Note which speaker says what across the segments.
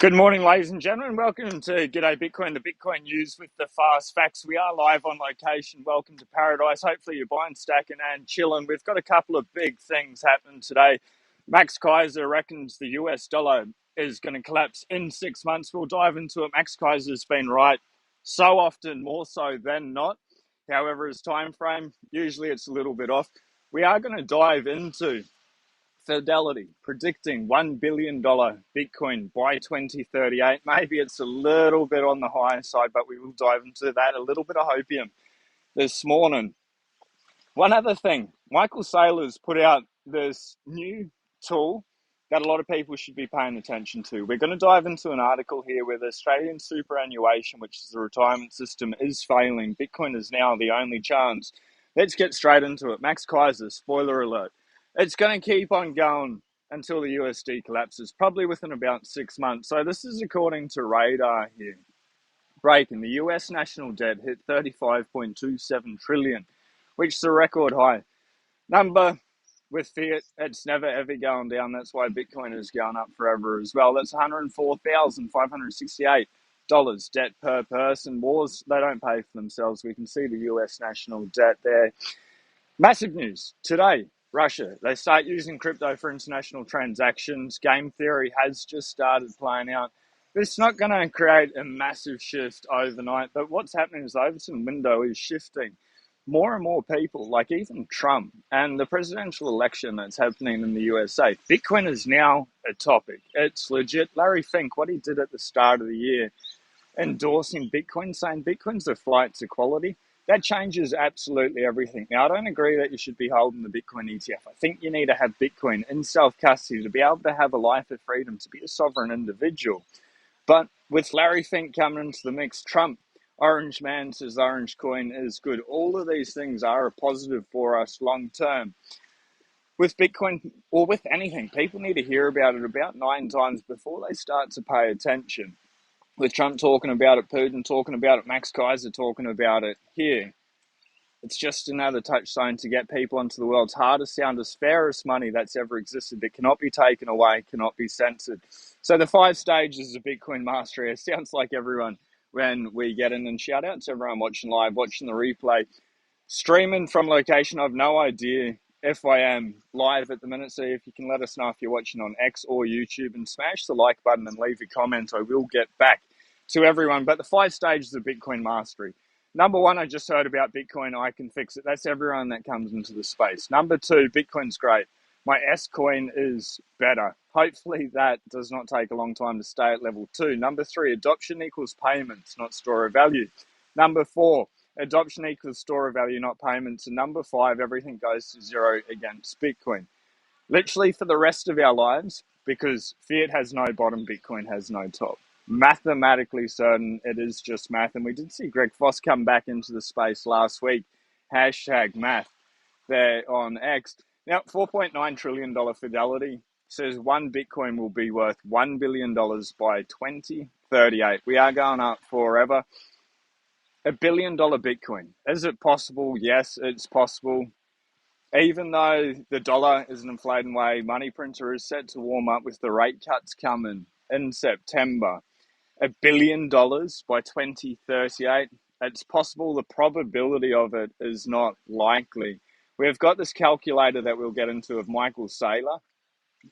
Speaker 1: Good morning, ladies and gentlemen. Welcome to G'day Bitcoin, the Bitcoin news with the fast facts. We are live on location. Welcome to paradise. Hopefully you're buying, stacking and chilling. We've got a couple of big things happening today. Max Kaiser reckons the US dollar is going to collapse in 6 months. We'll dive into it. Max Kaiser's been right so often, more so than not. However, his time frame, usually it's a little bit off. We are going to dive into Fidelity predicting $1 billion Bitcoin by 2038. Maybe it's a little bit on the higher side, but we will dive into that. A little bit of hopium this morning. One other thing, Michael Saylor's put out this new tool that a lot of people should be paying attention to. We're going to dive into an article here where the Australian superannuation, which is the retirement system, is failing. Bitcoin is now the only chance. Let's get straight into it. Max Kaiser, spoiler alert. It's going to keep on going until the USD collapses, probably within about 6 months. So this is according to Radar here. Breaking, the US national debt hit 35.27 trillion, which is a record high number. With fiat, it's never ever going down. That's why Bitcoin is going up forever as well. That's $104,568 debt per person. Wars, they don't pay for themselves. We can see the US national debt there. Massive news today. Russia, they start using crypto for international transactions. Game theory has just started playing out. It's not going to create a massive shift overnight, but what's happening is the Overton window is shifting. More and more people, like even Trump and the presidential election that's happening in the USA, Bitcoin is now a topic. It's legit. Larry Fink, what he did at the start of the year, endorsing Bitcoin, saying Bitcoin's a flight to quality, that changes absolutely everything. Now, I don't agree that you should be holding the Bitcoin ETF. I think you need to have Bitcoin in self-custody to be able to have a life of freedom, to be a sovereign individual. But with Larry Fink coming into the mix, Trump, Orange Man says Orange Coin is good. All of these things are a positive for us long term. With Bitcoin or with anything, people need to hear about it about 9 times before they start to pay attention. With Trump talking about it, Putin talking about it, Max Kaiser talking about it here, it's just another touchstone to get people onto the world's hardest, soundest, fairest money that's ever existed that cannot be taken away, cannot be censored. So the 5 stages of Bitcoin mastery, it sounds like everyone when we get in, and shout out to everyone watching live, watching the replay, streaming from location. I've no idea if I am live at the minute, so if you can let us know if you're watching on X or YouTube, and smash the like button and leave a comment, I will get back to everyone. But the 5 stages of Bitcoin mastery. Number 1, I just heard about Bitcoin, I can fix it. That's everyone that comes into the space. Number 2, Bitcoin's great. My S coin is better. Hopefully that does not take a long time to stay at level 2. Number 3, adoption equals payments, not store of value. Number 4, adoption equals store of value, not payments. And number 5, everything goes to zero against Bitcoin. Literally for the rest of our lives, because fiat has no bottom, Bitcoin has no top. Mathematically certain, it is just math. And we did see Greg Foss come back into the space last week. Hashtag math there on X. Now, $4.9 trillion Fidelity says 1 Bitcoin will be worth $1 billion by 2038. We are going up forever. $1 billion Bitcoin. Is it possible? Yes, it's possible. Even though the dollar is an inflating way, money printer is set to warm up with the rate cuts coming in September. $1 billion by 2038. It's possible. The probability of it is not likely. We've got this calculator that we'll get into of Michael Saylor,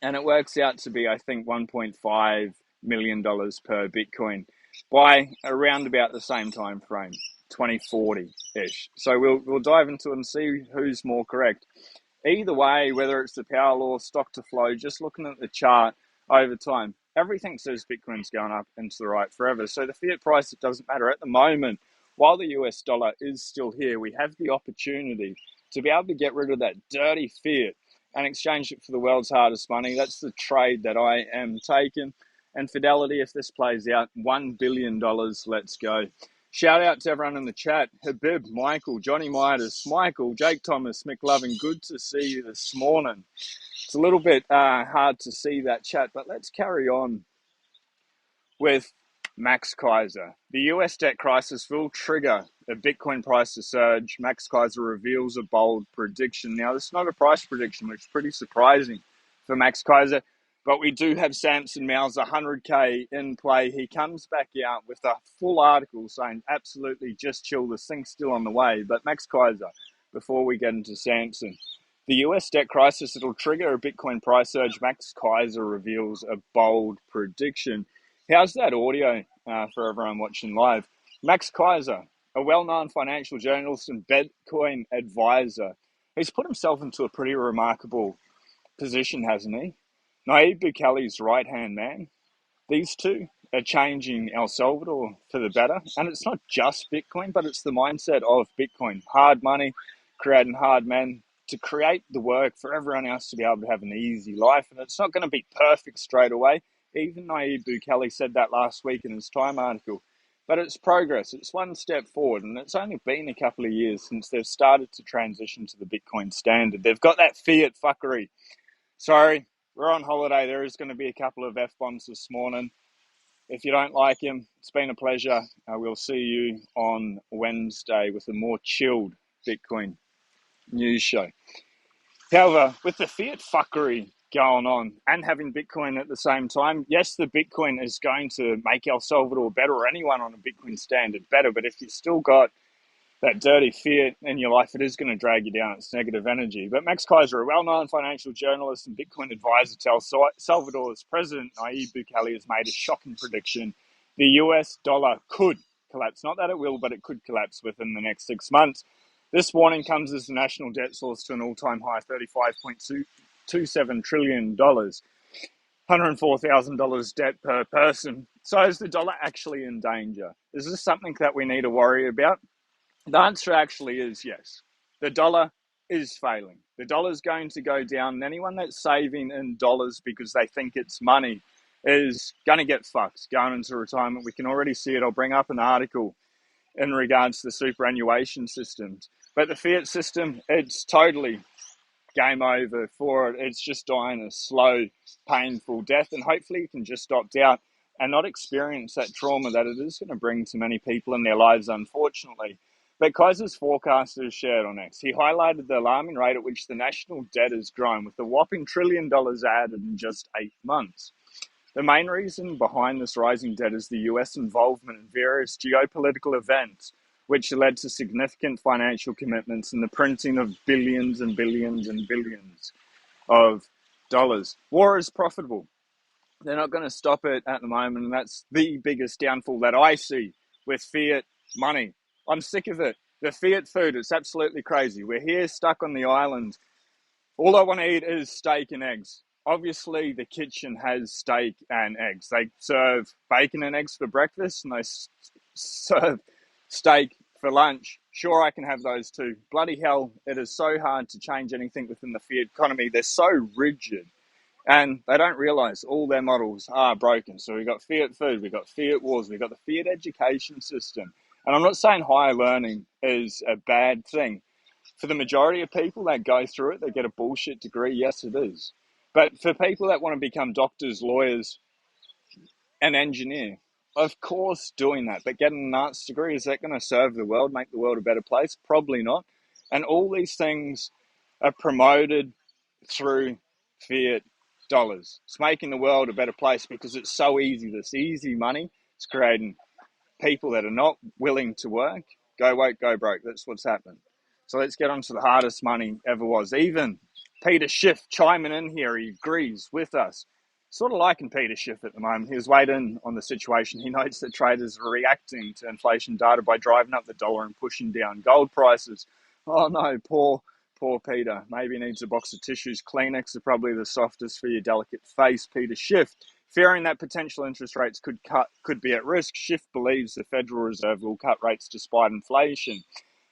Speaker 1: and it works out to be, I think, $1.5 million per Bitcoin by around about the same time frame, 2040-ish. So we'll dive into it and see who's more correct. Either way, whether it's the power law, stock to flow, just looking at the chart over time, everything says Bitcoin's going up and to the right forever. So the fiat price, it doesn't matter. At the moment, while the US dollar is still here, we have the opportunity to be able to get rid of that dirty fiat and exchange it for the world's hardest money. That's the trade that I am taking. And Fidelity, if this plays out, $1 billion, let's go. Shout out to everyone in the chat. Habib, Michael, Johnny Midas, Michael, Jake Thomas, McLovin, good to see you this morning. It's a little bit hard to see that chat, but let's carry on with Max Kaiser. The US debt crisis will trigger a Bitcoin price to surge. Max Kaiser reveals a bold prediction. Now, this is not a price prediction, which is pretty surprising for Max Kaiser. But we do have Samson Mows 100K in play. He comes back out with a full article saying, absolutely just chill, this thing's still on the way. But Max Kaiser, before we get into Samson, the US debt crisis, it'll trigger a Bitcoin price surge. Max Kaiser reveals a bold prediction. How's that audio for everyone watching live? Max Kaiser, a well-known financial journalist and Bitcoin advisor, he's put himself into a pretty remarkable position, hasn't he? Nayib Bukele's right-hand man. These two are changing El Salvador for the better. And it's not just Bitcoin, but it's the mindset of Bitcoin. Hard money, creating hard men to create the work for everyone else to be able to have an easy life. And it's not going to be perfect straight away. Even Nayib Bukele said that last week in his Time article. But it's progress. It's one step forward. And it's only been a couple of years since they've started to transition to the Bitcoin standard. They've got that fiat fuckery. Sorry, we're on holiday. There is going to be a couple of F-bombs this morning. If you don't like him, it's been a pleasure. We'll see you on Wednesday with a more chilled Bitcoin news show. However, with the fiat fuckery going on and having Bitcoin at the same time, yes, the Bitcoin is going to make El Salvador better or anyone on a Bitcoin standard better. But if you still got that dirty fiat in your life, it is going to drag you down. It's negative energy. But Max Kaiser, a well-known financial journalist and Bitcoin advisor to El Salvador's president, Nayib Bukele, has made a shocking prediction. The US dollar could collapse. Not that it will, but it could collapse within the next 6 months. This warning comes as the national debt soars to an all-time high, $35.27 trillion, $104,000 debt per person. So is the dollar actually in danger? Is this something that we need to worry about? The answer actually is yes. The dollar is failing. The dollar is going to go down. And anyone that's saving in dollars because they think it's money is going to get fucked going into retirement. We can already see it. I'll bring up an article in regards to the superannuation systems. But the fiat system, it's totally game over for it. It's just dying a slow, painful death. And hopefully it can just opt out and not experience that trauma that it is going to bring to many people in their lives, unfortunately. But Kaiser's forecaster is shared on X. He highlighted the alarming rate at which the national debt has grown, with a whopping $1 trillion added in just 8 months. The main reason behind this rising debt is the US involvement in various geopolitical events, which led to significant financial commitments and the printing of billions and billions and billions of dollars. War is profitable. They're not going to stop it at the moment, and that's the biggest downfall that I see with fiat money. I'm sick of it. The fiat food, it's absolutely crazy. We're here stuck on the island. All I want to eat is steak and eggs. Obviously, the kitchen has steak and eggs. They serve bacon and eggs for breakfast, and they serve steak for lunch. Sure, I can have those too. Bloody hell, it is so hard to change anything within the fiat economy. They're so rigid. And they don't realize all their models are broken. So we've got fiat food, we've got fiat wars, we've got the fiat education system. And I'm not saying higher learning is a bad thing. For the majority of people that go through it, they get a bullshit degree. Yes, it is. But for people that want to become doctors, lawyers, and engineer, of course doing that. But getting an arts degree, is that going to serve the world, make the world a better place? Probably not. And all these things are promoted through fiat dollars. It's making the world a better place because it's so easy. This easy money is creating people that are not willing to work. Go woke, go broke. That's what's happened. So let's get on to the hardest money ever was. Even Peter Schiff chiming in here. He agrees with us. Sort of liking Peter Schiff at the moment. He was weighed in on the situation. He notes that traders are reacting to inflation data by driving up the dollar and pushing down gold prices. Oh no, poor Peter. Maybe he needs a box of tissues. Kleenex are probably the softest for your delicate face. Peter Schiff, fearing that potential interest rates could be at risk, Schiff believes the Federal Reserve will cut rates despite inflation,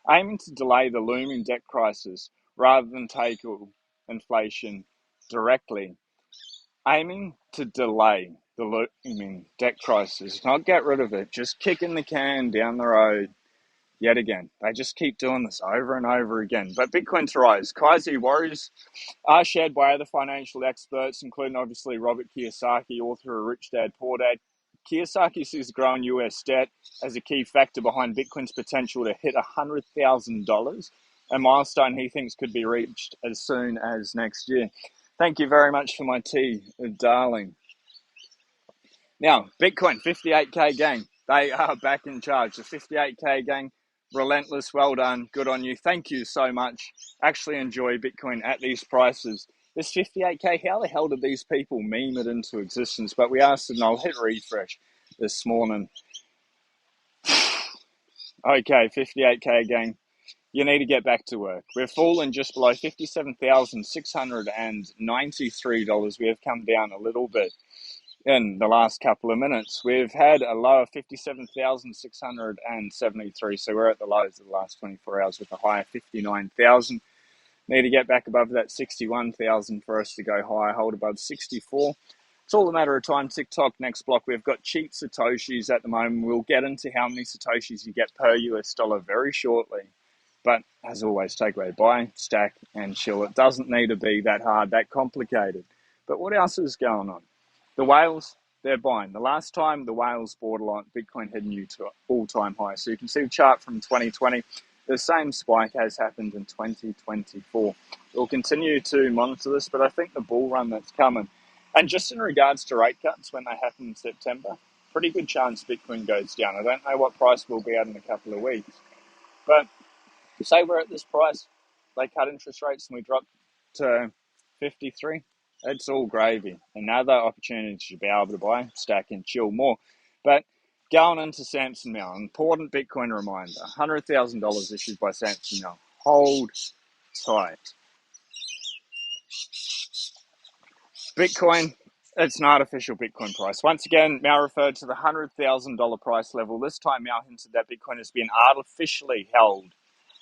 Speaker 1: aiming to delay the looming debt crisis rather than tackle inflation directly. Aiming to delay the looming debt crisis, not get rid of it, just kicking the can down the road yet again. They just keep doing this over and over again. But Bitcoin to rise. Kaiser worries are shared by other financial experts, including obviously Robert Kiyosaki, author of Rich Dad, Poor Dad. Kiyosaki sees growing US debt as a key factor behind Bitcoin's potential to hit $100,000, a milestone he thinks could be reached as soon as next year. Thank you very much for my tea, darling. Now, Bitcoin, 58K gang. They are back in charge. The 58K gang, relentless, well done, good on you. Thank you so much. Actually enjoy Bitcoin at these prices. This 58K, how the hell did these people meme it into existence? But we asked and I'll hit refresh this morning. Okay, 58K gang. You need to get back to work. We're fallen just below $57,693. We have come down a little bit in the last couple of minutes. We've had a low of 57,673, so we're at the lows of the last 24 hours with a high of 59,000. Need to get back above that 61,000 for us to go higher, hold above 64. It's all a matter of time. TikTok, next block. We've got cheap Satoshis at the moment. We'll get into how many Satoshis you get per US dollar very shortly. But as always, takeaway, buy, stack, and chill. It doesn't need to be that hard, that complicated. But what else is going on? The whales, they're buying. The last time the whales bought a lot, Bitcoin had new to all-time high. So you can see the chart from 2020. The same spike has happened in 2024. We'll continue to monitor this, but I think the bull run that's coming. And just in regards to rate cuts, when they happen in September, pretty good chance Bitcoin goes down. I don't know what price we'll be at in a couple of weeks. But say we're at this price, they cut interest rates and we drop to 53, it's all gravy. Another opportunity to be able to buy, stack, and chill more. But going into Samson Mow, important Bitcoin reminder, $100,000 issued by Samson Mow. Hold tight. Bitcoin, it's an artificial Bitcoin price. Once again, Mao referred to the $100,000 price level. This time, Mao hinted that Bitcoin has been artificially held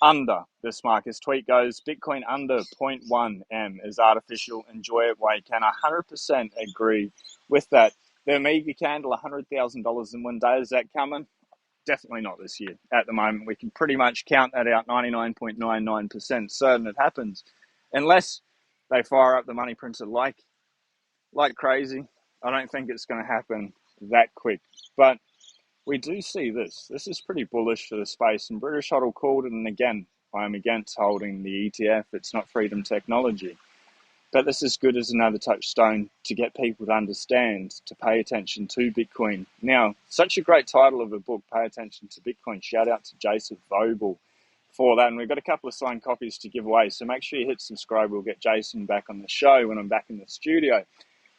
Speaker 1: under this mark. His tweet goes, Bitcoin under 0.1 M is artificial. Enjoy it while you can. I 100% agree with that. The Amiga candle, $100,000 in one day. Is that coming? Definitely not this year. At the moment, we can pretty much count that out 99.99% certain it happens. Unless they fire up the money printer like crazy. I don't think it's going to happen that quick. But we do see this. This is pretty bullish for the space. And British Hodl called it, and again, I'm against holding the ETF. It's not freedom technology. But this is good as another touchstone to get people to understand, to pay attention to Bitcoin. Now, such a great title of a book, Pay Attention to Bitcoin. Shout out to Jason Vobel for that. And we've got a couple of signed copies to give away. So make sure you hit subscribe. We'll get Jason back on the show when I'm back in the studio.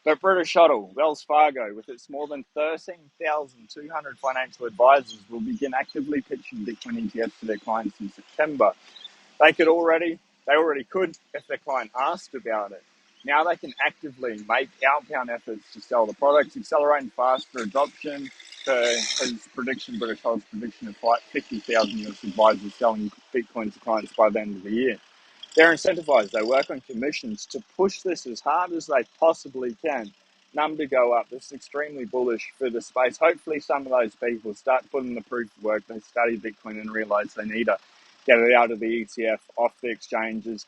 Speaker 1: But British Hodl, Wells Fargo, with its more than 13,200 financial advisors, will begin actively pitching Bitcoin ETFs to their clients in September. They already could if their client asked about it. Now they can actively make outbound efforts to sell the products, accelerating faster adoption. His prediction, British Hodl's prediction of 50,000 US advisors selling Bitcoin to clients by the end of the year. They're incentivized. They work on commissions to push this as hard as they possibly can. Number go up. This is extremely bullish for the space. Hopefully some of those people start putting the proof of work. They study Bitcoin and realize they need to get it out of the ETF, off the exchanges.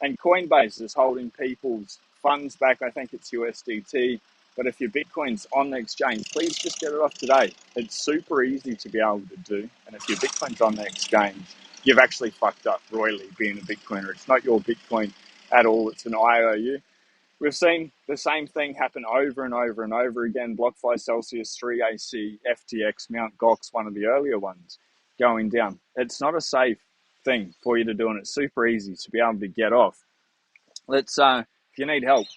Speaker 1: And Coinbase is holding people's funds back. I think it's USDT. But if your Bitcoin's on the exchange, please just get it off today. It's super easy to be able to do. And if your Bitcoin's on the exchange, you've actually fucked up royally being a Bitcoiner. It's not your Bitcoin at all. It's an IOU. We've seen the same thing happen over and over and over again. BlockFi, Celsius, 3AC, FTX, Mt. Gox, one of the earlier ones, going down. It's not a safe thing for you to do, and it's super easy to be able to get off. If you need help,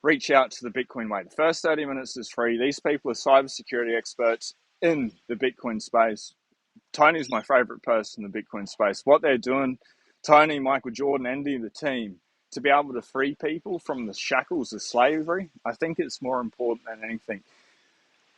Speaker 1: reach out to the Bitcoin Way. The first 30 minutes is free. These people are cybersecurity experts in the Bitcoin space. Tony's my favorite person in the Bitcoin space. What they're doing, Tony, Michael Jordan, Andy, the team, to be able to free people from the shackles of slavery, I think it's more important than anything.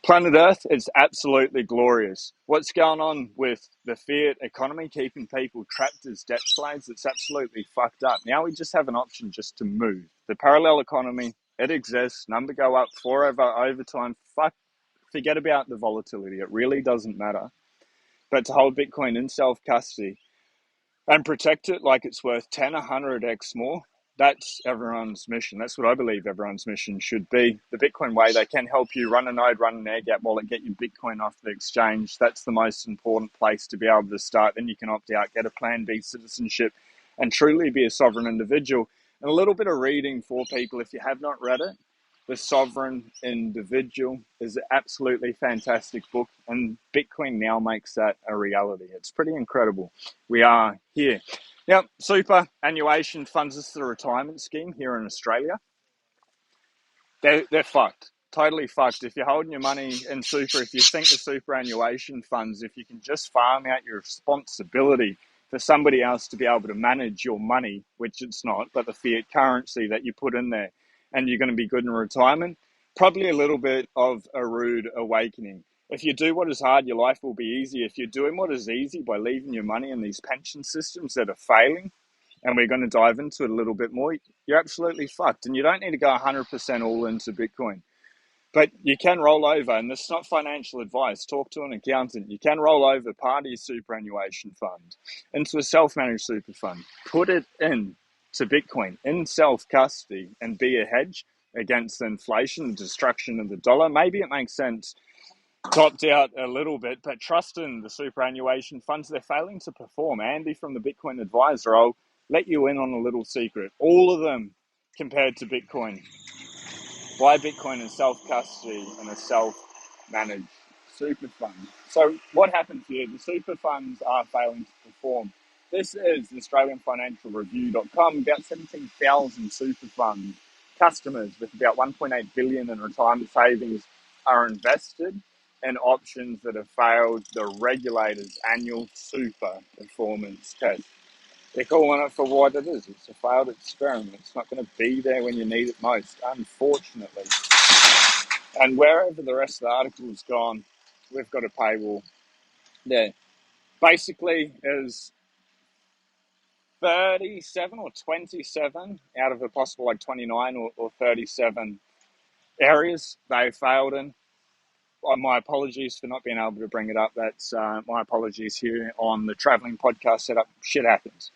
Speaker 1: Planet Earth is absolutely glorious. What's going on with the fiat economy, keeping people trapped as debt slaves, it's absolutely fucked up. Now we just have an option just to move. The parallel economy, it exists. Number go up forever, over time. Forget about the volatility. It really doesn't matter. But to hold Bitcoin in self-custody and protect it like it's worth 10, 100x more, that's everyone's mission. That's what I believe everyone's mission should be. The Bitcoin Way, they can help you run a node, run an air gap wallet, get your Bitcoin off the exchange. That's the most important place to be able to start. Then you can opt out, get a Plan B citizenship, and truly be a sovereign individual. And a little bit of reading for people if you have not read it. The Sovereign Individual is an absolutely fantastic book, and Bitcoin now makes that a reality. It's pretty incredible. We are here. Now, superannuation funds is the retirement scheme here in Australia. They're fucked. Totally fucked. If you're holding your money in super, if you think the superannuation funds, if you can just farm out your responsibility for somebody else to be able to manage your money, which it's not, but the fiat currency that you put in there, and you're going to be good in retirement, probably a little bit of a rude awakening. If you do what is hard, your life will be easy. If you're doing what is easy by leaving your money in these pension systems that are failing, and we're going to dive into it a little bit more, you're absolutely fucked. And you don't need to go 100% all into Bitcoin. But you can roll over, and this is not financial advice. Talk to an accountant. You can roll over part of your superannuation fund into a self-managed super fund. Put it in to Bitcoin in self-custody and be a hedge against inflation, the destruction of the dollar. Maybe it makes sense to opt out a little bit, but trust in the superannuation funds. They're failing to perform. Andy from the Bitcoin Advisor, I'll let you in on a little secret. All of them compared to Bitcoin. Buy Bitcoin in self-custody and a self-managed super fund. So what happens here? The super funds are failing to perform. This is AustralianFinancialReview.com. About 17,000 super fund customers with about 1.8 billion in retirement savings are invested in options that have failed the regulator's annual super performance test. They're calling it for what it is. It's a failed experiment. It's not going to be there when you need it most, unfortunately. And wherever the rest of the article's gone, we've got a paywall there. Basically, is 37 or 27 out of a possible like 29 or 37 areas they failed in. My apologies for not being able to bring it up. That's my apologies here on the traveling podcast setup. Shit happens.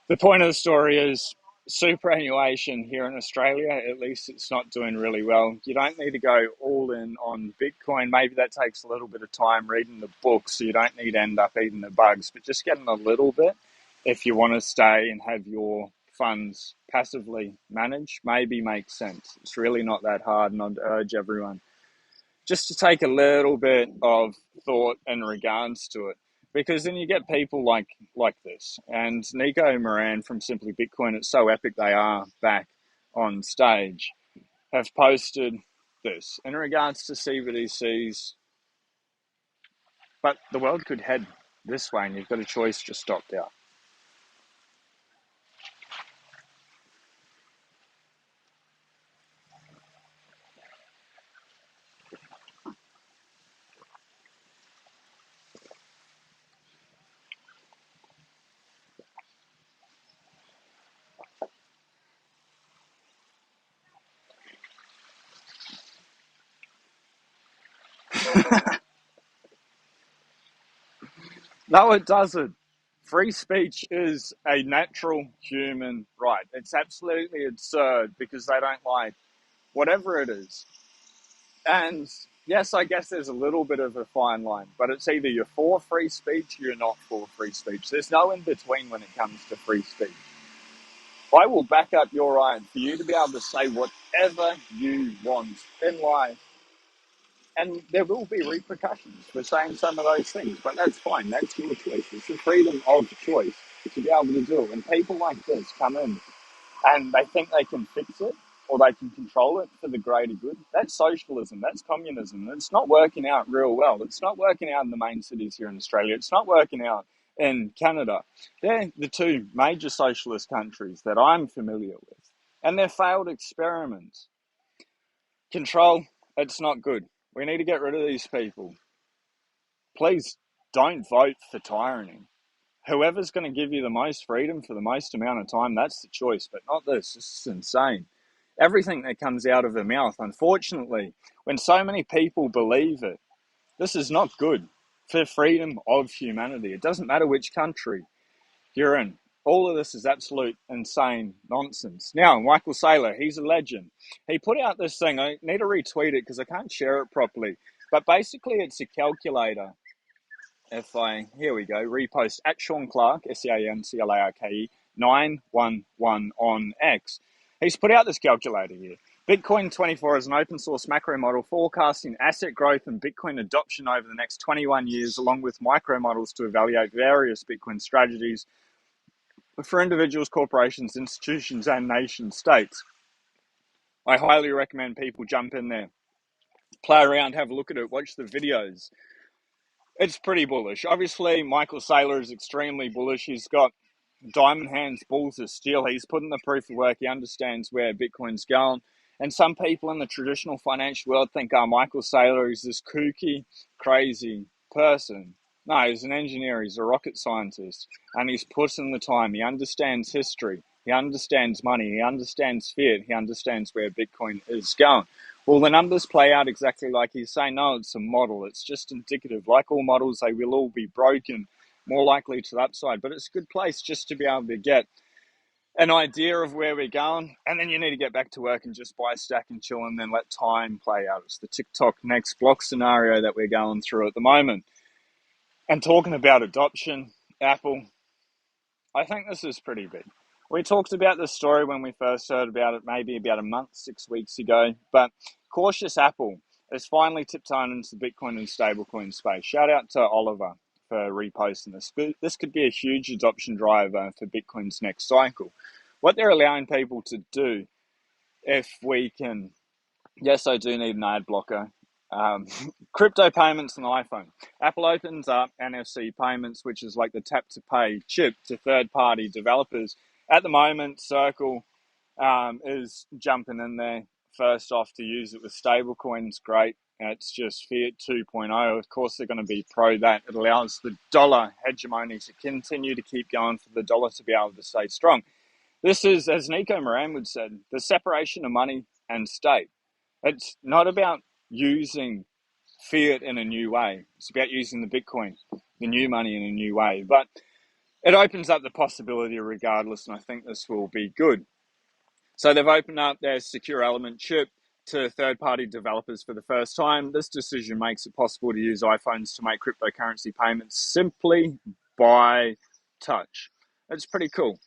Speaker 1: The point of the story is superannuation here in Australia, at least it's not doing really well. You don't need to go all in on Bitcoin. Maybe that takes a little bit of time reading the books, so you don't need to end up eating the bugs, but just getting a little bit if you want to stay and have your funds passively managed maybe makes sense. It's really not that hard, and I'd urge everyone just to take a little bit of thought in regards to it. Because then you get people like this. And Nico Moran from Simply Bitcoin, it's so epic they are back on stage, have posted this in regards to CBDCs. But the world could head this way, and you've got a choice, just opt out. No, it doesn't. Free speech is a natural human right. It's absolutely absurd because they don't like whatever it is. And yes, I guess there's a little bit of a fine line, but it's either you're for free speech or you're not for free speech. There's no in between when it comes to free speech. I will back up your right for you to be able to say whatever you want in life. And there will be repercussions for saying some of those things, but that's fine. That's your choice. It's the freedom of choice to be able to do it. When people like this come in and they think they can fix it or they can control it for the greater good, that's socialism, that's communism. It's not working out real well. It's not working out in the main cities here in Australia. It's not working out in Canada. They're the two major socialist countries that I'm familiar with, and they're failed experiments. Control, it's not good. We need to get rid of these people. Please don't vote for tyranny. Whoever's going to give you the most freedom for the most amount of time, that's the choice, but not this. This is insane. Everything that comes out of her mouth, unfortunately, when so many people believe it, this is not good for freedom of humanity. It doesn't matter which country you're in. All of this is absolute insane nonsense. Now, Michael Saylor, he's a legend. He put out this thing. I need to retweet it because I can't share it properly. But basically, it's a calculator. Here we go, repost at Sean Clarke, SEANCLARKE, 911 on X. He's put out this calculator here. Bitcoin 24 is an open source macro model forecasting asset growth and Bitcoin adoption over the next 21 years, along with micro models to evaluate various Bitcoin strategies for individuals, corporations, institutions, and nation states. I highly recommend people jump in there, play around, have a look at it, watch the videos. It's pretty bullish. Obviously, Michael Saylor is extremely bullish. He's got diamond hands, balls of steel. He's put in the proof of work. He understands where Bitcoin's going. And some people in the traditional financial world think, Michael Saylor is this kooky, crazy person. No, he's an engineer. He's a rocket scientist. And he's put in the time. He understands history. He understands money. He understands fiat. He understands where Bitcoin is going. Well, the numbers play out exactly like he's saying. No, it's a model. It's just indicative. Like all models, they will all be broken, more likely to the upside. But it's a good place just to be able to get an idea of where we're going. And then you need to get back to work and just buy, stack, and chill, and then let time play out. It's the TikTok next block scenario that we're going through at the moment. And talking about adoption, Apple, I think this is pretty big. We talked about this story when we first heard about it, maybe about a month, 6 weeks ago. But cautious Apple is finally tiptoeing into the Bitcoin and stablecoin space. Shout out to Oliver for reposting this. This could be a huge adoption driver for Bitcoin's next cycle. What they're allowing people to do, if we can, yes, I do need an ad blocker. Crypto payments on the iPhone. Apple opens up NFC payments, which is like the tap to pay chip, to third-party developers. At the moment, Circle is jumping in there first off to use it with stablecoins. Great. It's just Fiat 2.0. Of course, they're going to be pro that. It allows the dollar hegemony to continue to keep going, for the dollar to be able to stay strong. This is, as Nico Moran would say, the separation of money and state. It's not about using fiat in a new way. It's about using the Bitcoin, the new money, in a new way. But it opens up the possibility regardless, and I think this will be good. So they've opened up their secure element chip to third-party developers for the first time. This decision makes it possible to use iPhones to make cryptocurrency payments simply by touch. It's pretty cool.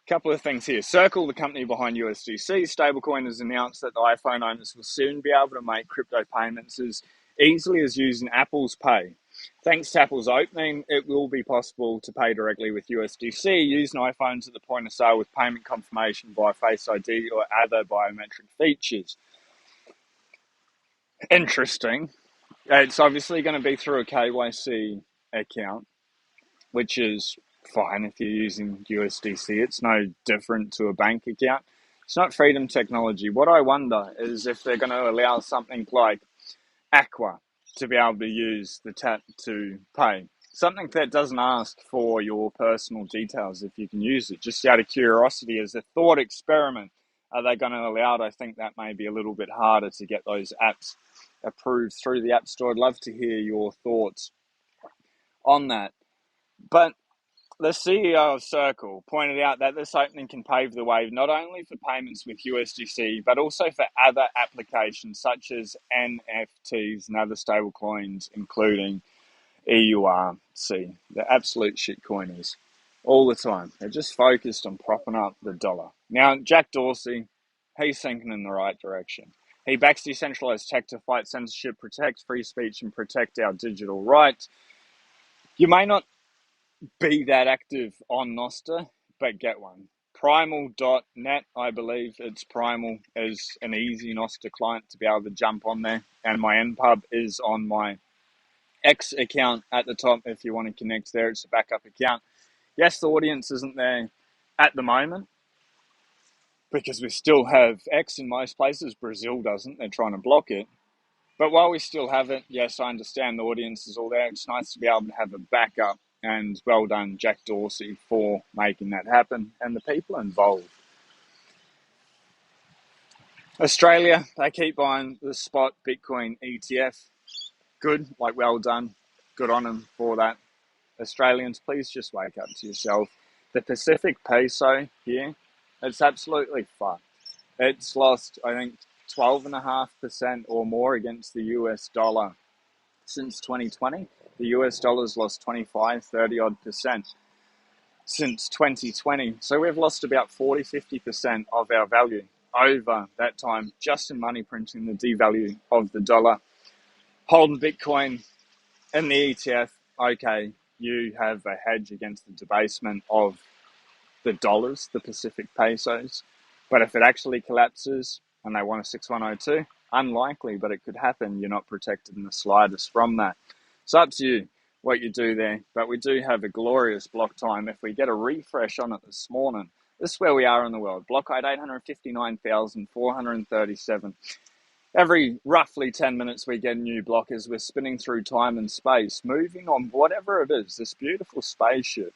Speaker 1: Couple of things here. Circle, the company behind USDC stablecoin, has announced that the iPhone owners will soon be able to make crypto payments as easily as using Apple's Pay. Thanks to Apple's opening, it will be possible to pay directly with USDC using iPhones at the point of sale with payment confirmation via Face ID or other biometric features. Interesting. It's obviously going to be through a KYC account, which is fine if you're using USDC. It's no different to a bank account. It's not freedom technology. What I wonder is if they're going to allow something like Aqua to be able to use the tap to pay. Something that doesn't ask for your personal details if you can use it. Just out of curiosity, as a thought experiment, are they going to allow it? I think that may be a little bit harder to get those apps approved through the App Store. I'd love to hear your thoughts on that. But the CEO of Circle pointed out that this opening can pave the way not only for payments with USDC, but also for other applications such as NFTs and other stablecoins, including EURC. The absolute shitcoiners all the time. They're just focused on propping up the dollar. Now, Jack Dorsey, he's thinking in the right direction. He backs decentralized tech to fight censorship, protect free speech, and protect our digital rights. You may not be that active on Nostr, but get one. Primal.net, I believe it's Primal, is an easy Nostr client to be able to jump on there. And my NPub is on my X account at the top if you want to connect there. It's a backup account. Yes, the audience isn't there at the moment because we still have X in most places. Brazil doesn't. They're trying to block it. But while we still have it, yes, I understand the audience is all there. It's nice to be able to have a backup. And well done, Jack Dorsey, for making that happen and the people involved. Australia, they keep buying the spot Bitcoin ETF. Good, like well done. Good on them for that. Australians, please just wake up to yourself. The Pacific peso here, it's absolutely fucked. It's lost, I think, 12.5% or more against the US dollar since 2020. The US dollar's lost 25, 30 odd percent. since 2020. So we've lost about 40-50% of our value over that time just in money printing, the devalue of the dollar. Holding Bitcoin in the ETF, okay, you have a hedge against the debasement of the dollars, the Pacific pesos. But if it actually collapses and they want a 6102, unlikely, but it could happen. You're not protected in the slightest from that. It's up to you what you do there. But we do have a glorious block time. If we get a refresh on it this morning, this is where we are in the world. Block height 859,437. Every roughly 10 minutes, we get a new block as we're spinning through time and space, moving on whatever it is, this beautiful spaceship.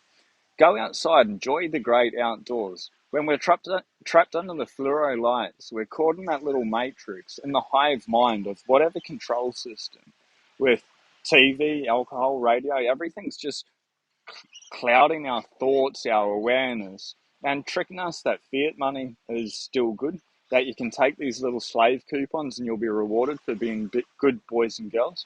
Speaker 1: Go outside, enjoy the great outdoors. When we're trapped under the fluoro lights, we're caught in that little matrix, in the hive mind of whatever control system. With TV, alcohol, radio, everything's just clouding our thoughts, our awareness, and tricking us that fiat money is still good, that you can take these little slave coupons and you'll be rewarded for being good boys and girls.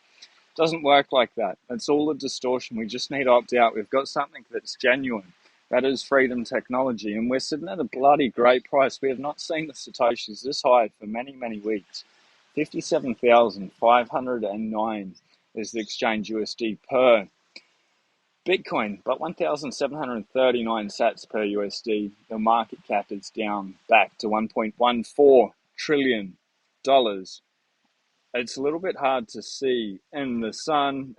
Speaker 1: Doesn't work like that. It's all a distortion. We just need to opt out. We've got something that's genuine. That is freedom technology. And we're sitting at a bloody great price. We have not seen the Satoshis this high for many, many weeks. 57,509 is the exchange USD per Bitcoin, but 1,739 sats per USD. The market cap is down back to $1.14 trillion. It's a little bit hard to see in the sun.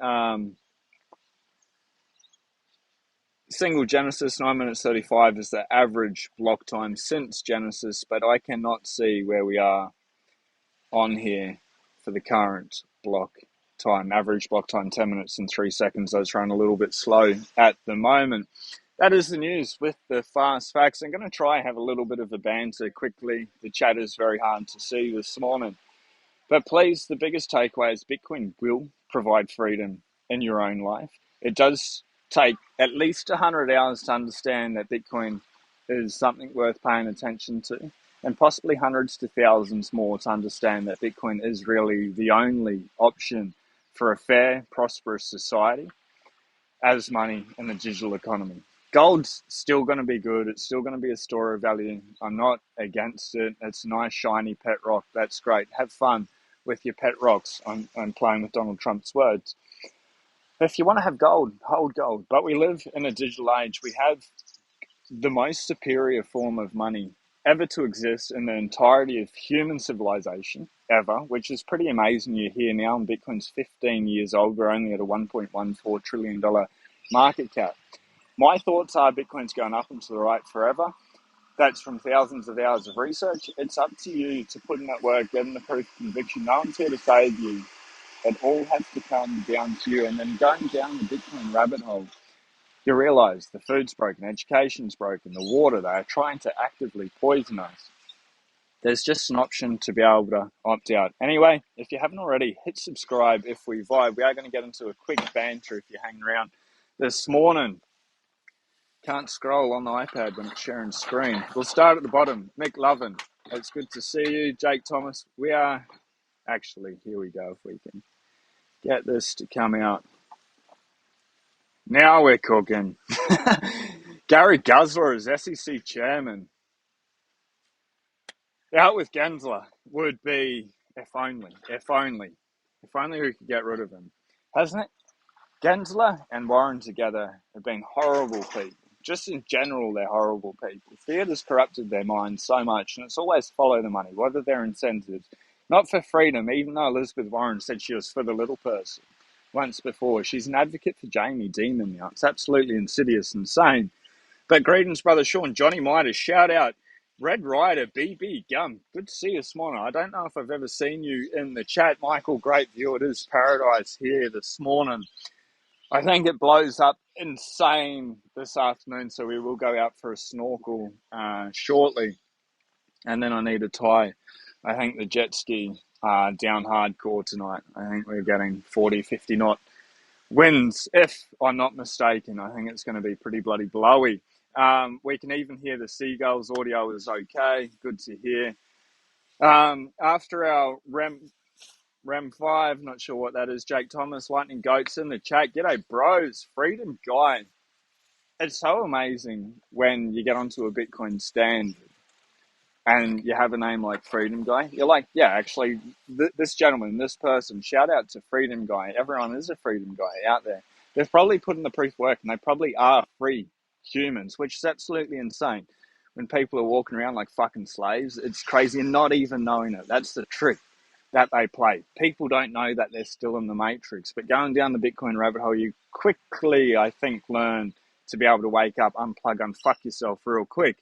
Speaker 1: Single Genesis, 9 minutes 35 is the average block time since Genesis, but I cannot see where we are on here for the current block time. Average block time, 10 minutes and 3 seconds. I was running a little bit slow at the moment. That is the news with the fast facts. I'm going to try and have a little bit of a banter quickly. The chat is very hard to see this morning. But please, the biggest takeaway is Bitcoin will provide freedom in your own life. It does take at least 100 hours to understand that Bitcoin is something worth paying attention to, and possibly hundreds to thousands more to understand that Bitcoin is really the only option for a fair, prosperous society as money in the digital economy. Gold's still going to be good. It's still going to be a store of value. I'm not against it. It's a nice, shiny pet rock. That's great. Have fun with your pet rocks. I'm playing with Donald Trump's words. If you want to have gold, hold gold. But we live in a digital age. We have the most superior form of money ever to exist in the entirety of human civilization ever, which is pretty amazing. You're here now, and Bitcoin's 15 years old. We're only at a $1.14 trillion market cap. My thoughts are Bitcoin's going up and to the right forever. That's from thousands of hours of research. It's up to you to put in that work, get in the proof of conviction. No one's here to save you. It all has to come down to you. And then going down the Bitcoin rabbit hole, you realize the food's broken, education's broken, the water, they are trying to actively poison us. There's just an option to be able to opt out. Anyway, if you haven't already, hit subscribe if we vibe. We are going to get into a quick banter if you're hanging around this morning. Can't scroll on the iPad when it's sharing screen. We'll start at the bottom. Mick Lovin, it's good to see you. Jake Thomas, we are actually, here we go, if we can get this to come out. Now we're cooking. Gary Gensler is SEC chairman. Out with Gensler would be, if only we could get rid of him. Hasn't it? Gensler and Warren together have been horrible people. Just in general, they're horrible people. Fiat has corrupted their minds so much, and it's always follow the money. What are their incentives? Not for freedom, even though Elizabeth Warren said she was for the little person once before. She's an advocate for Jamie Dimon now. It's absolutely insidious, insane. But greetings, brother Sean. Johnny Midas, shout out. Red Rider, BB Gum, good to see you this morning. I don't know if I've ever seen you in the chat. Michael, great view. It is paradise here this morning. I think it blows up insane this afternoon, so we will go out for a snorkel shortly. And then I need a tie. I think the jet ski down hardcore tonight. I think we're getting 40, 50 knot winds, if I'm not mistaken. I think it's going to be pretty bloody blowy. We can even hear the seagulls. Audio is okay. Good to hear. After our Rem 5, not sure what that is. Jake Thomas, Lightning Goats in the chat. G'day, bros. Freedom Guy it's so amazing when you get onto a Bitcoin stand and you have a name like Freedom Guy. You're like, yeah, actually, this gentleman, this person, shout out to Freedom Guy. Everyone is a Freedom Guy out there. They've probably put in the proof work and they probably are free humans, which is absolutely insane. When people are walking around like fucking slaves, it's crazy and not even knowing it. That's the trick that they play. People don't know that they're still in the matrix, but going down the Bitcoin rabbit hole, you quickly, I think, learn to be able to wake up, unplug, unfuck yourself real quick.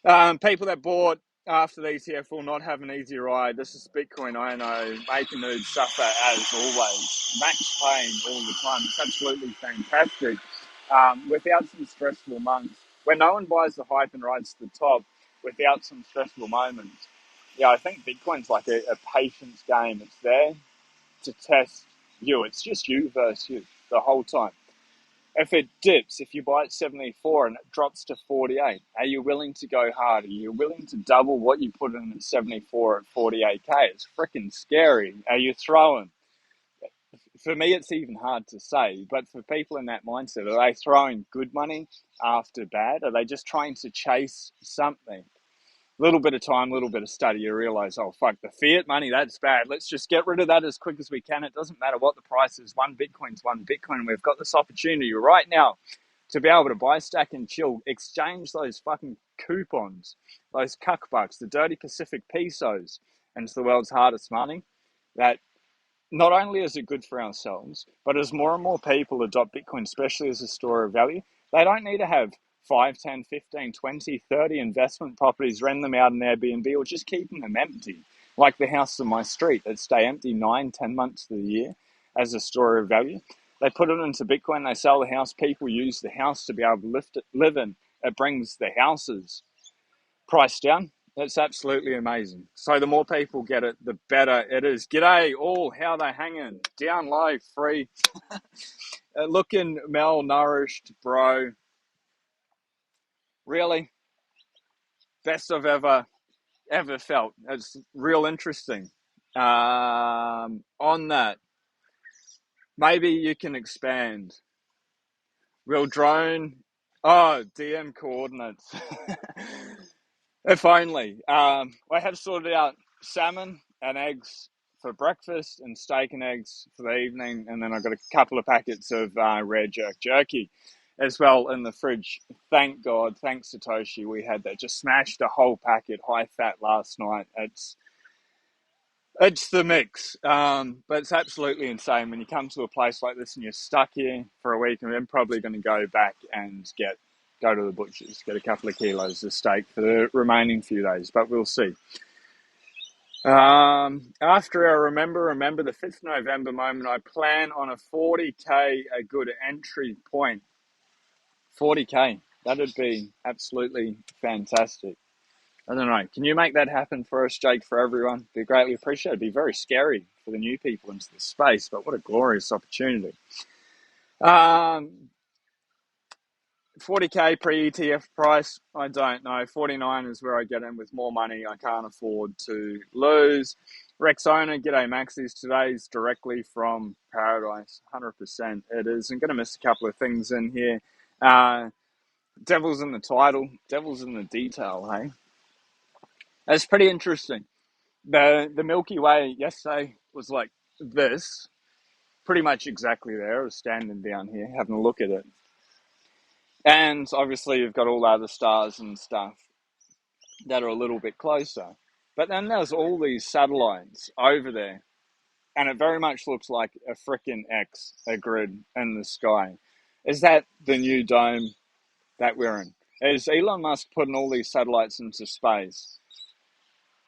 Speaker 1: People that bought after the ETF will not have an easy ride. This is Bitcoin, I know. Making mood suffer as always. Max pain all the time. It's absolutely fantastic. Without some stressful months, when no one buys the hype and rides to the top, without some stressful moments. Yeah, I think Bitcoin's like a patience game. It's there to test you. It's just you versus you the whole time. If it dips, if you buy at 74 and it drops to 48, are you willing to go hard? Are you willing to double what you put in at 74 at 48K? It's freaking scary. Are you throwing? For me, it's even hard to say, but for people in that mindset, are they throwing good money after bad? Are they just trying to chase something? Little bit of time, little bit of study, you realize, oh, fuck, the fiat money, that's bad. Let's just get rid of that as quick as we can. It doesn't matter what the price is. One Bitcoin's one Bitcoin. We've got this opportunity right now to be able to buy, stack, and chill, exchange those fucking coupons, those cuck bucks, the dirty Pacific pesos, and it's the world's hardest money. That not only is it good for ourselves, but as more and more people adopt Bitcoin, especially as a store of value, they don't need to have 5, 10, 15, 20, 30 investment properties, rent them out in Airbnb, or just keeping them empty. Like the house on my street that stay empty 9, 10 months of the year as a store of value. They put it into Bitcoin, they sell the house, people use the house to be able to live in. It brings the houses price down. It's absolutely amazing. So the more people get it, the better it is. G'day all, how they hanging? Down low, free. Looking malnourished, bro. Really? Best I've ever felt. It's real interesting. On that, maybe you can expand. Real drone. Oh, DM coordinates. If only. I have sorted out salmon and eggs for breakfast and steak and eggs for the evening. And then I've got a couple of packets of rare jerky as well in the fridge. Thank God, thanks Satoshi, we had that. Just smashed a whole packet high fat last night. It's the mix, but it's absolutely insane when you come to a place like this and you're stuck here for a week, and I'm probably going to go back and go to the butcher's, get a couple of kilos of steak for the remaining few days, but we'll see. After I remember the 5th November moment, I plan on a 40K, a good entry point. 40K, that'd be absolutely fantastic. I don't know. Can you make that happen for us, Jake, for everyone? Be greatly appreciated. It'd be very scary for the new people into the space, but what a glorious opportunity. 40K pre-ETF price, I don't know. 49 is where I get in with more money I can't afford to lose. Rex owner, g'day Maxis. Today's directly from Paradise, 100% it is. I'm going to miss a couple of things in here. Devil's in the title, devil's in the detail, hey? That's pretty interesting. The Milky Way yesterday was like this, pretty much exactly there. I was standing down here having a look at it. And obviously you've got all the other stars and stuff that are a little bit closer. But then there's all these satellites over there. And it very much looks like a frickin' X, a grid in the sky. Is that the new dome that we're in? Is Elon Musk putting all these satellites into space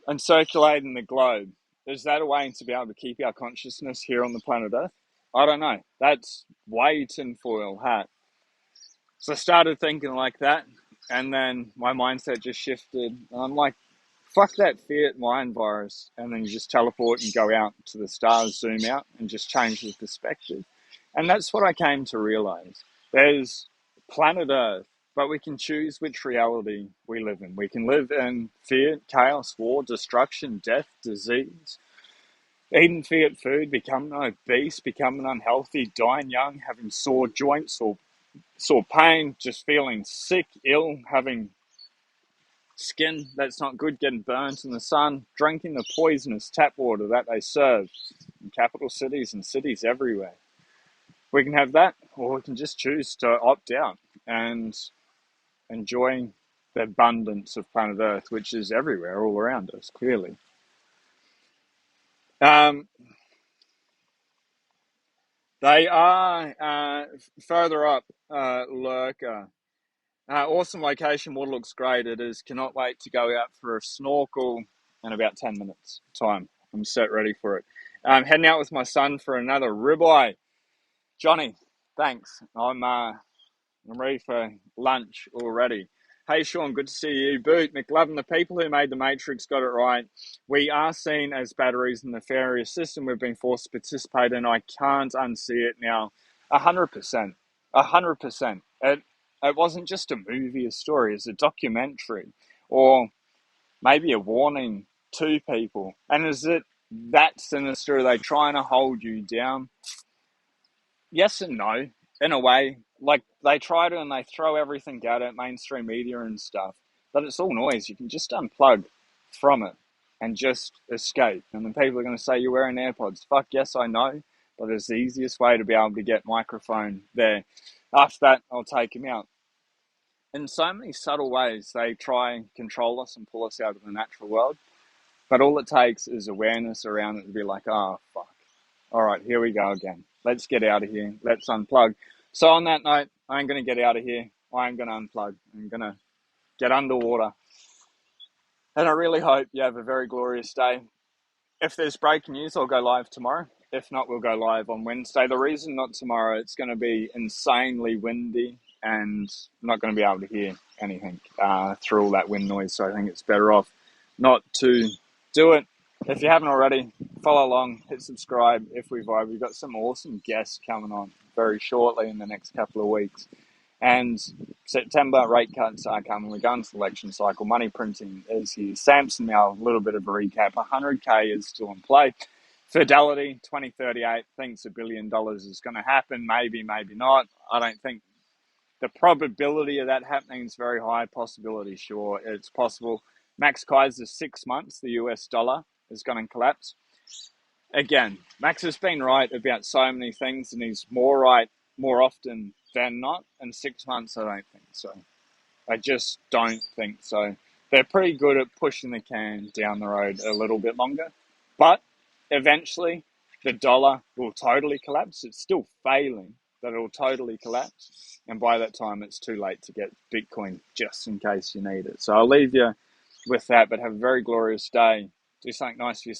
Speaker 1: and circulating the globe? Is that a way to be able to keep our consciousness here on the planet Earth? I don't know. That's way tinfoil hat. So I started thinking like that, and then my mindset just shifted. And I'm like, fuck that fiat mind virus. And then you just teleport and go out to the stars, zoom out, and just change the perspective. And that's what I came to realize. There's planet Earth, but we can choose which reality we live in. We can live in fear, chaos, war, destruction, death, disease, eating fiat food, becoming obese, becoming unhealthy, dying young, having sore joints or sore pain, just feeling sick, ill, having skin that's not good, getting burnt in the sun, drinking the poisonous tap water that they serve in capital cities and cities everywhere. We can have that, or we can just choose to opt out and enjoy the abundance of planet Earth, which is everywhere, all around us, clearly. Um, they are further up, Lurker. Awesome location, water looks great. It is. Cannot wait to go out for a snorkel in about 10 minutes time. I'm set ready for it. Heading out with my son for another ribeye. Johnny, thanks. I'm ready for lunch already. Hey, Sean, good to see you. Boot, McLovin, the people who made the Matrix got it right. We are seen as batteries in the nefarious system we've been forced to participate in. I can't unsee it now. 100%. 100%. It wasn't just a movie, a story. It's a documentary. Or maybe a warning to people. And is it that sinister? Are they trying to hold you down? Yes and no, in a way. Like, they try to and they throw everything at it, mainstream media and stuff, but it's all noise. You can just unplug from it and just escape. And then people are going to say, you're wearing AirPods. Fuck yes, I know, but it's the easiest way to be able to get microphone there. After that, I'll take him out. In so many subtle ways, they try and control us and pull us out of the natural world, but all it takes is awareness around it to be like, oh, fuck. All right, here we go again. Let's get out of here. Let's unplug. So on that note, I'm going to get out of here. I'm going to unplug. I'm going to get underwater. And I really hope you have a very glorious day. If there's breaking news, I'll go live tomorrow. If not, we'll go live on Wednesday. The reason not tomorrow, it's going to be insanely windy and I'm not going to be able to hear anything through all that wind noise. So I think it's better off not to do it. If you haven't already, follow along, hit subscribe if we vibe. We've got some awesome guests coming on very shortly in the next couple of weeks. And September rate cuts are coming. We're going to the election cycle. Money printing is here. Samson now, a little bit of a recap. 100K is still in play. Fidelity, 2038, thinks $1 billion is going to happen. Maybe, maybe not. I don't think the probability of that happening is very high. Possibility, sure, it's possible. Max Kaiser's 6 months, the US dollar is going to collapse. Again, Max has been right about so many things, and he's more right more often than not. In 6 months, I don't think so. I just don't think so. They're pretty good at pushing the can down the road a little bit longer. But eventually, the dollar will totally collapse. It's still failing, but it'll totally collapse. And by that time, it's too late to get Bitcoin just in case you need it. So I'll leave you with that, but have a very glorious day. Do something nice for yourself.